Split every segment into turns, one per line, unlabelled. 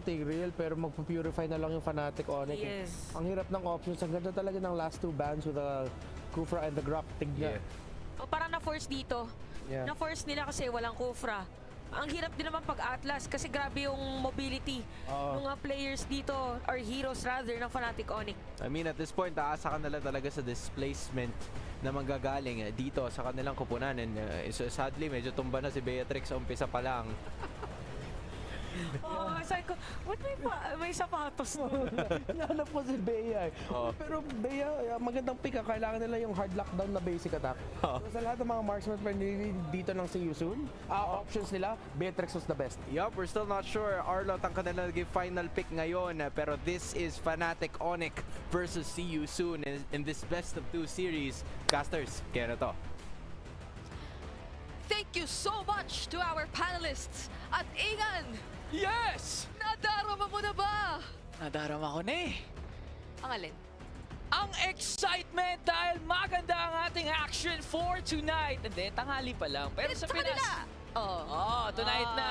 Tigreal pero magpupurify na lang yung Fnatic Onyx.
Yes.
Ang hirap ng options. Ang ganda talaga ng last two bans with the Kufra and the Grok. Tignan.
O parang na-force dito.
Yeah.
Na-force nila kasi walang Kufra. Ang hirap din naman pag Atlas kasi grabe yung mobility ng mga players dito or heroes rather ng Fnatic Onyx.
I mean, at this point, aasa ka nila talaga sa displacement na manggagaling dito sa kanilang kupunan. And sadly, medyo tumba na si Beatrix sa umpisa pa lang.
Oh, sabi ko, what may sapatos mo?
Hinahanap ko si Bea. Pero Bea, magandang pick. Kailangan nila yung hard lockdown na basic attack. So, sa lahat ng mga marksman dito ng si Yusun, options nila, Beatrix was the best.
Yup, we're still not sure. Arlot ang kanila naging final pick ngayon. Pero this is Fnatic Onyx versus See You Soon in this best of 2 series. Casters, kaya na to.
Thank you so much to our panelists. At Ingan,
Yes!
nadarama mo na ba?
Nadarama ko na eh.
Ang alin?
Ang excitement dahil maganda ang ating action for tonight. Hindi, tanghali pa lang. Pero sa Pinas... Oh, tonight na.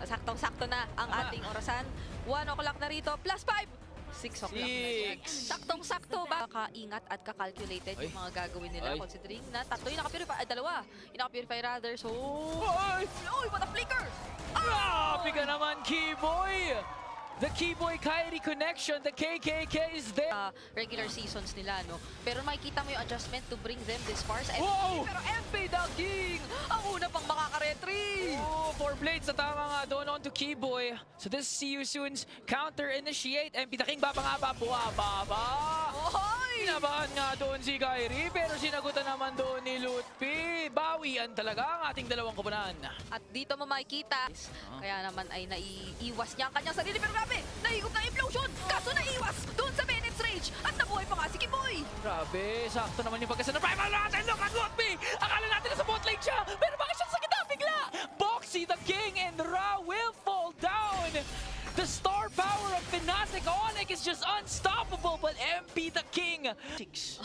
Saktong-sakto na ang
Tama.
ating orasan. 1 o'clock na rito, plus 5. 6 o'clock na yan. Saktong-sakto ba? Kakaingat at kakalculated yung mga gagawin nila
Ay.
considering na tatlo yung nakapurify, dalawa. Yung nakapurify rather, so...
Ay!
Uy, what a flicker!
Grabe ka naman, Keyboy! The Keyboy Kyrie connection, the KKK is there.
Regular seasons nila, no? Pero makikita mo yung adjustment to bring them this far sa MVP.
Wow!
Pero MP the King! Ang una pang makakaretry!
Oh, 4 blades na tama nga doon on to Keyboy. So this See You Soon's counter initiate. MP the King babangaba, buwababa.
Ohoy!
Inabahan nga doon si Kyrie pero sinagutan naman doon ni Lutpi. Bawian talaga ang ating dalawang kupunan.
At dito mo makikita, kaya naman ay naiiwas niya ang kanyang sarili. Pero grabe, nahigop na implosion! Kaso naiwas doon sa Bennett's Rage! At nabuhay pa nga si Kiboy!
Grabe, sakto naman yung pagkasa ng primal natin. Look at Lutpi! Akala natin na sa bot lane siya pero bakit siya sa gitna bigla? Boxy the King and Ra will fall down. The star power of Fnatic Onyx is just unstoppable, but MP the King. 6.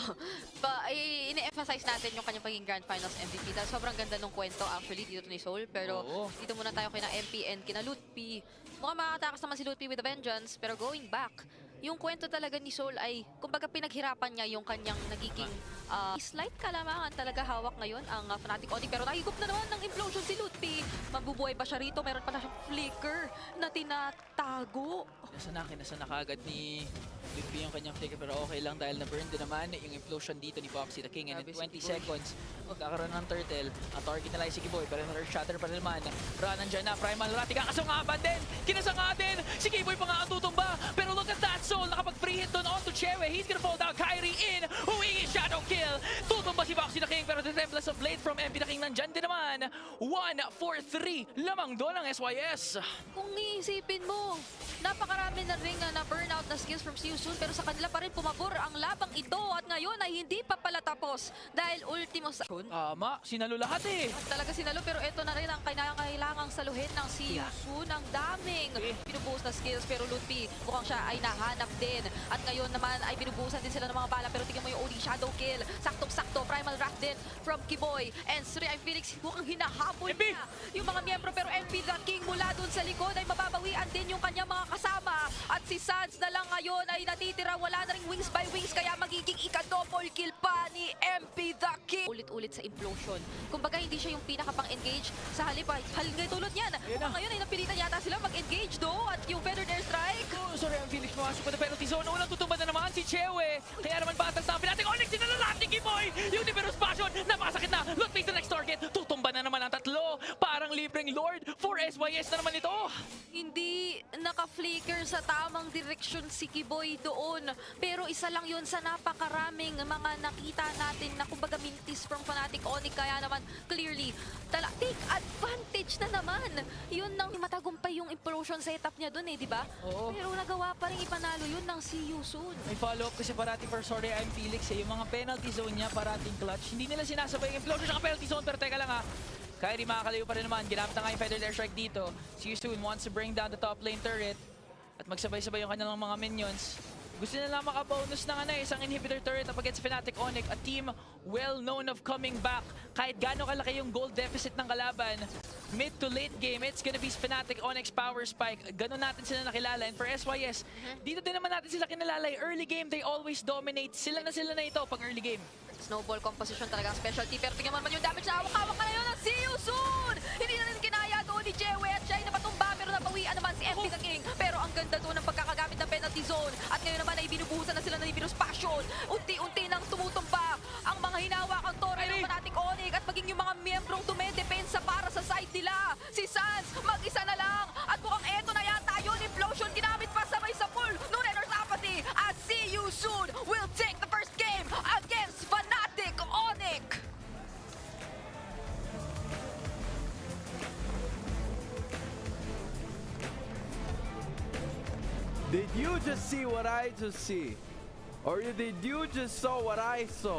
Ini-emphasize natin yung kanyang pagiging Grand Finals MVP dahil sobrang ganda ng kwento actually dito ni Soul. Pero
Oo.
dito muna tayo kina MP and kina Lutpi. Mukhang makakatakas naman si Lutpi with a vengeance, pero going back, yung kwento talaga ni Soul ay, kumbaga pinaghirapan niya yung kanyang nagiging slight kalamangan talaga hawak ngayon ang Fnatic Onyx. Pero nahigop na naman ng implosion si Lutpi. Mabubuhay ba siya rito? Meron pa na siyang flicker na tinatago.
Nasa na kagad ni Lutpi yung kanyang flicker pero okay lang dahil na-burn din naman yung implosion dito ni Boxy the King. And in 20 seconds, magkakaroon ng turtle. Ang target nila ay si Kiboy pero Earth Shatter pa rin naman. Ra, nandyan na, Primal Rat, kakasungaban din! Kinasanga din! Si Kiboy pa nga ang tutumba! Pero look at that, Soul! Nakapag-free hit doon onto Chewe. He's gonna fall down. Kyrie in! Huwingi Shadow Kill! Tutumba si Boxy the King pero the Templars of Blade from MP the King nandyan din naman. 1-4-3 lamang doon ang SYS.
Kung iisipin mo, napakarami na ring na burnout na skills from See You Soon pero sa kanila pa rin pumabor ang labang ito at ngayon ay hindi pa pala tapos dahil ultimo sa...
Tama, sinalo lahat eh.
Talaga sinalo pero ito na rin ang kailangang saluhin ng See You Soon. Ang daming pinubuhos na skills pero Lutpi mukhang siya ay nahanap din. At ngayon naman ay pinubuhusan din sila ng mga bala pero tingnan mo yung OD Shadow Kill. Saktong-sakto, Primal Wrath din from Kiboy. And Suri ay Phoenix mukhang hinahabol
MP!
niya yung mga miyembro pero MP the King mula dun sa likod ay mababawian din yung kanyang mga kasama. At si Sans na lang ngayon ay natitira. Wala na ring wings by wings kaya magiging ika-double kill pa ni MP the King. Ulit-ulit sa implosion. Kumbaga hindi siya yung pinaka-pang-engage sa halip ay tulad niyan. Mukhang ngayon ay napilitan yata sila mag-engage do at yung Feathered Airstrike.
Oh, sorry, ang Felix pumasok pa na penalty zone. Unang tutumba na naman si Chewe. Kaya naman batas na natin. Onyx, sinalalat ni Kiboy. Yung Universe Passion, napakasakit na. Lutpi the next target. Tutumba na naman ang tatlo. Parang libreng Lord for SYS na naman ito.
Hindi naka-flicker sa tamang direksyon si Kiboy doon. Pero isa lang yun sa napakaraming mga nakita natin na kumbaga mintis from Fnatic Onyx. Kaya naman clearly, take advantage na naman. Yun nang matagumpay yung implosion setup niya doon eh, di ba?
Oo.
Pero nagawa pa rin ipanalo yun ng See You Soon.
May follow-up kasi parating for sorry, I'm Felix eh. Yung mga penalty zone niya parating clutch. Hindi nila sinasabay yung implosion sa penalty zone pero teka lang ha. Kyrie makakalayo pa rin naman. Ginamit na nga yung Feathered Airstrike dito. See You Soon wants to bring down the top lane turret. At magsabay-sabay yung kanilang mga minions. Gusto nila makabonus ng isang inhibitor turret up against Fnatic Onyx, a team well known of coming back. Kahit gaano kalaki yung gold deficit ng kalaban, mid to late game, it's gonna be Fnatic Onyx power spike. Ganon natin sila nakilala. And for SYS, dito din naman natin sila kinalala. Early game, they always dominate. Sila na ito pag early game.
Snowball composition talagang specialty. Pero tingnan mo naman yung damage na hawak-hawak ka na yun. See you soon! Hindi na rin kinaya doon ni Jewe at siya ay napatumba. Pero nabawian naman si MP the King. Pero ang ganda doon ng pagkakagamit ng penalty zone. At ngayon naman ay binubuhusan na sila ng Virus Passion. Unti-unti nang tumutumba ang mga hinawakang tore ng Fnatic Onyx at maging yung mga miyembrong dumedepensa para sa side nila. Si Sans, mag-isa na lang. At mukhang eto na yata yun. Implosion ginamit pa sabay sa full. No Renner's Apathy. At see you soon will take the first game against Fnatic Onyx.
Did you just see what I just see? Or did you just saw what I saw?